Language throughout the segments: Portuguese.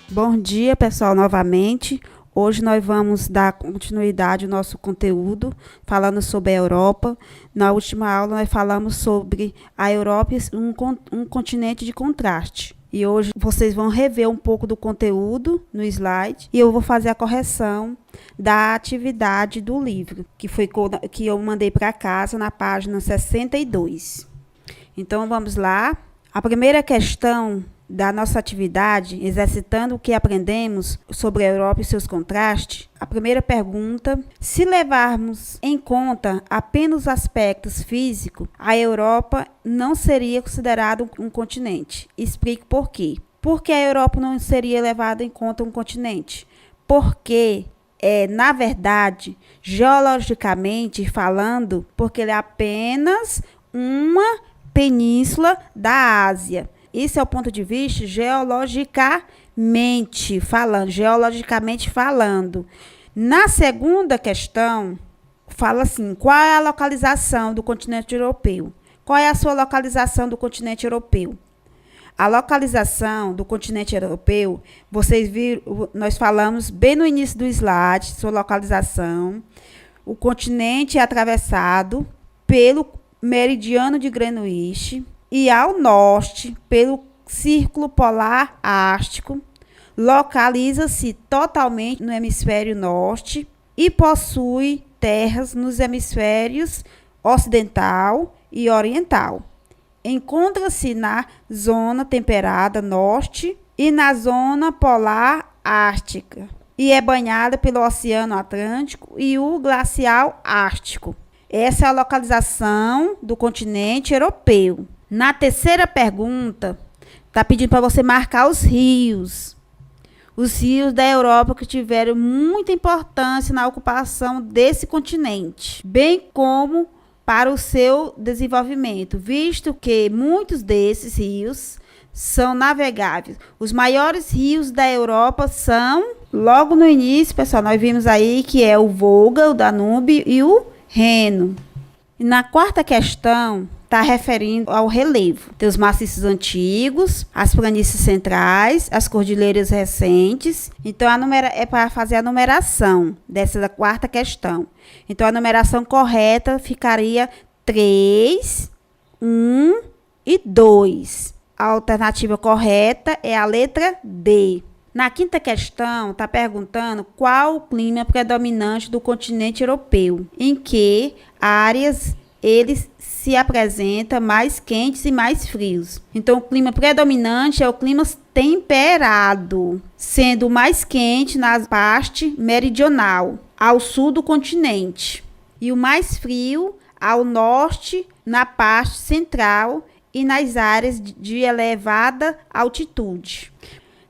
Bom dia, pessoal, novamente. Hoje nós vamos dar continuidade ao nosso conteúdo, falando sobre a Europa. Na última aula nós falamos sobre a Europa, um continente de contraste. E hoje vocês vão rever um pouco do conteúdo no slide e eu vou fazer a correção da atividade do livro, que eu mandei para casa na página 62. Então vamos lá. A primeira questão da nossa atividade, exercitando o que aprendemos sobre a Europa e seus contrastes, a primeira pergunta: se levarmos em conta apenas os aspectos físicos, a Europa não seria considerada um continente. Explique por quê. Por que a Europa não seria levada em conta um continente? Porque na verdade, geologicamente falando, porque ele é apenas uma península da Ásia. Isso é o ponto de vista geologicamente falando. Na segunda questão, fala assim: qual é a localização do continente europeu? Qual é a sua localização do continente europeu? A localização do continente europeu, vocês viram, nós falamos bem no início do slide, sua localização. O continente é atravessado pelo meridiano de Greenwich e ao norte pelo Círculo Polar Ártico, localiza-se totalmente no hemisfério norte e possui terras nos hemisférios ocidental e oriental. Encontra-se na zona temperada norte e na zona polar ártica e é banhada pelo Oceano Atlântico e o Glacial Ártico. Essa é a localização do continente europeu. Na terceira pergunta, está pedindo para você marcar os rios. Os rios da Europa que tiveram muita importância na ocupação desse continente, bem como para o seu desenvolvimento, visto que muitos desses rios são navegáveis. Os maiores rios da Europa são, logo no início, pessoal, nós vimos aí que é o Volga, o Danúbio e o Reno. E na quarta questão, está referindo ao relevo. Tem os maciços antigos, as planícies centrais, as cordilheiras recentes. Então, é para fazer a numeração dessa da quarta questão. Então, a numeração correta ficaria 3, 1 e 2. A alternativa correta é a letra D. Na quinta questão, está perguntando qual o clima predominante do continente europeu, em que áreas eles se apresentam mais quentes e mais frios. Então, o clima predominante é o clima temperado, sendo mais quente na parte meridional, ao sul do continente, e o mais frio ao norte, na parte central e nas áreas de elevada altitude.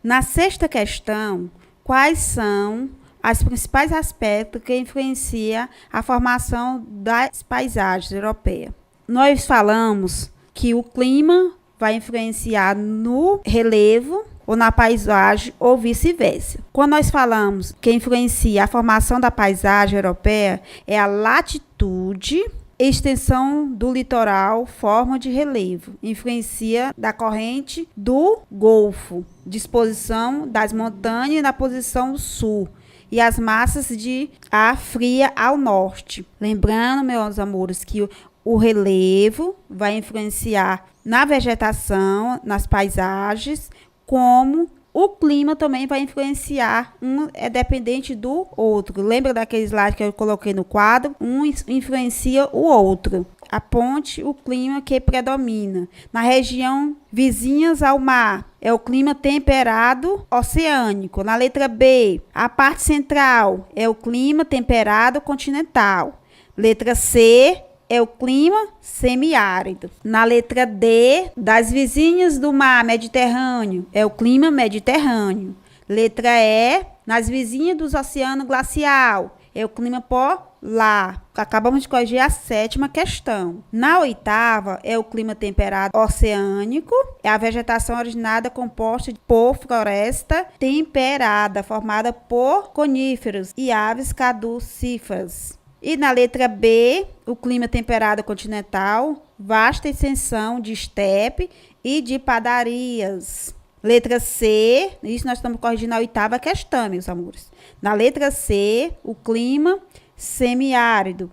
Na sexta questão, quais são os principais aspectos que influenciam a formação das paisagens europeias? Nós falamos que o clima vai influenciar no relevo ou na paisagem ou vice-versa. Quando nós falamos que influencia a formação da paisagem europeia, é a latitude, extensão do litoral, forma de relevo, influencia da corrente do Golfo, disposição das montanhas na posição sul e as massas de ar fria ao norte. Lembrando, meus amores, que o relevo vai influenciar na vegetação, nas paisagens, como o clima também vai influenciar, um é dependente do outro. Lembra daquele slide que eu coloquei no quadro? Um influencia o outro. Aponte o clima que predomina. Na região vizinhas ao mar, é o clima temperado oceânico. Na letra B, a parte central é o clima temperado continental. Letra C, é o clima semiárido. Na letra D, das vizinhas do mar Mediterrâneo, é o clima mediterrâneo. Letra E, nas vizinhas dos oceanos glacial, é o clima polar. Acabamos de corrigir a sétima questão. Na oitava, é o clima temperado oceânico. É a vegetação originada composta por floresta temperada, formada por coníferos e aves caducíferas. E na letra B, o clima temperado continental, vasta extensão de estepe e de padarias. Letra C, isso nós estamos corrigindo a 8ª questão, meus amores. Na letra C, o clima semiárido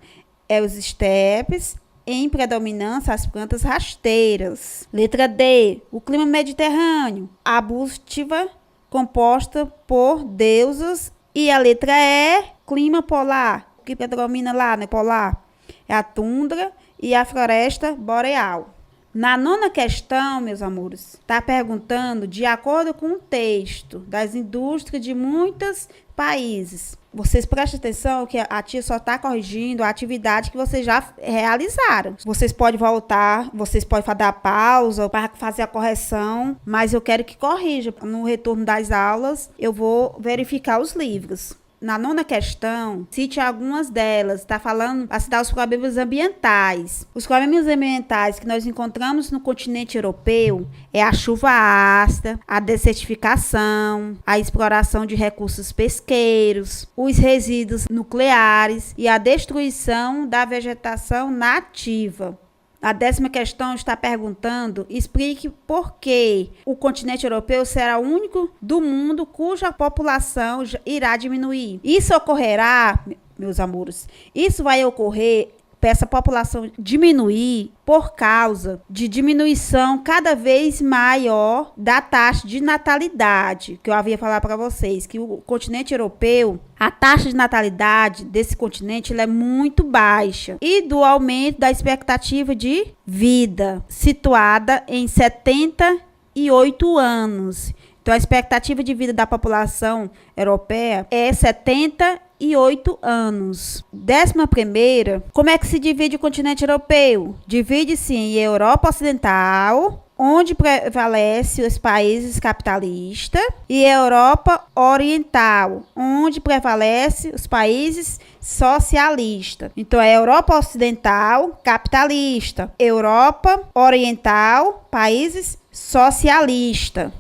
é os estepes, em predominância as plantas rasteiras. Letra D, o clima mediterrâneo, arbustiva, composta por deusas. E a letra E, clima polar, o que predomina lá, né, polar, é a tundra e a floresta boreal. Na 9ª questão, meus amores, está perguntando de acordo com o texto das indústrias de muitos países. Vocês prestem atenção que a tia só está corrigindo a atividade que vocês já realizaram. Vocês podem voltar, vocês podem dar pausa para fazer a correção, mas eu quero que corrija. No retorno das aulas, eu vou verificar os livros. Na 9ª questão, cite algumas delas. Está falando para citar os problemas ambientais. Os problemas ambientais que nós encontramos no continente europeu é a chuva ácida, a desertificação, a exploração de recursos pesqueiros, os resíduos nucleares e a destruição da vegetação nativa. A 10ª questão está perguntando, explique por que o continente europeu será o único do mundo cuja população irá diminuir. Isso ocorrerá, meus amores, isso vai ocorrer para essa população diminuir por causa de diminuição cada vez maior da taxa de natalidade, que eu havia falado para vocês, que o continente europeu, a taxa de natalidade desse continente ela é muito baixa, e do aumento da expectativa de vida, situada em 78 anos. Então, a expectativa de vida da população europeia é 78 anos. 11ª, como é que se divide o continente europeu? Divide-se em Europa Ocidental, onde prevalece os países capitalistas, e Europa Oriental, onde prevalece os países socialistas. Então, é Europa Ocidental, capitalista. Europa Oriental, países socialistas.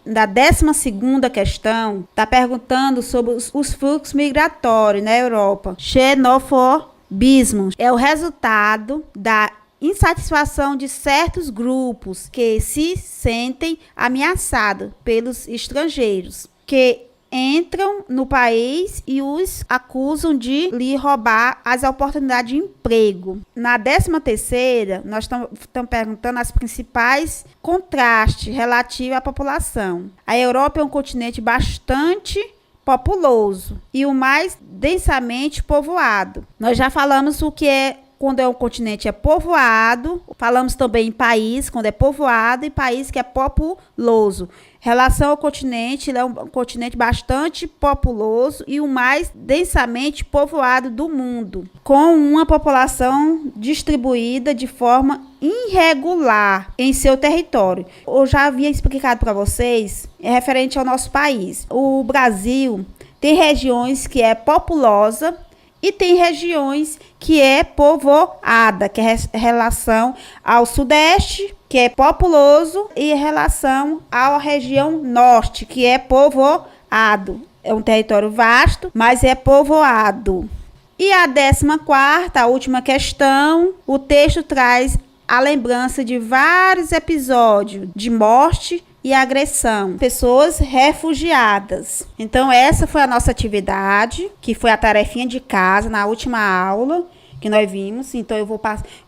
Da 12ª questão, está perguntando sobre os fluxos migratórios na Europa. Xenofobismo é o resultado da insatisfação de certos grupos que se sentem ameaçados pelos estrangeiros, que entram no país e os acusam de lhe roubar as oportunidades de emprego. Na 13ª, nós estamos perguntando as principais contrastes relativos à população. A Europa é um continente bastante populoso e o mais densamente povoado. Nós já falamos o que é quando um continente é povoado, falamos também em país, quando é povoado, e país que é populoso. Relação ao continente, ele é um continente bastante populoso e o mais densamente povoado do mundo, com uma população distribuída de forma irregular em seu território. Eu já havia explicado para vocês, referente ao nosso país. O Brasil tem regiões que é populosa, e tem regiões que é povoada, que é em relação ao sudeste, que é populoso, e em relação à região norte, que é povoado. É um território vasto, mas é povoado. E a 14ª, a última questão, o texto traz a lembrança de vários episódios de morte e agressão, pessoas refugiadas. Então, essa foi a nossa atividade, que foi a tarefinha de casa na última aula que nós vimos. Então, eu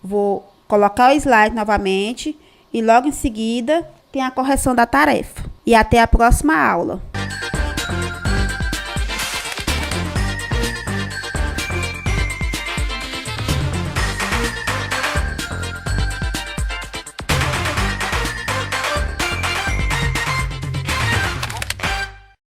vou colocar o slide novamente e logo em seguida tem a correção da tarefa. E até a próxima aula.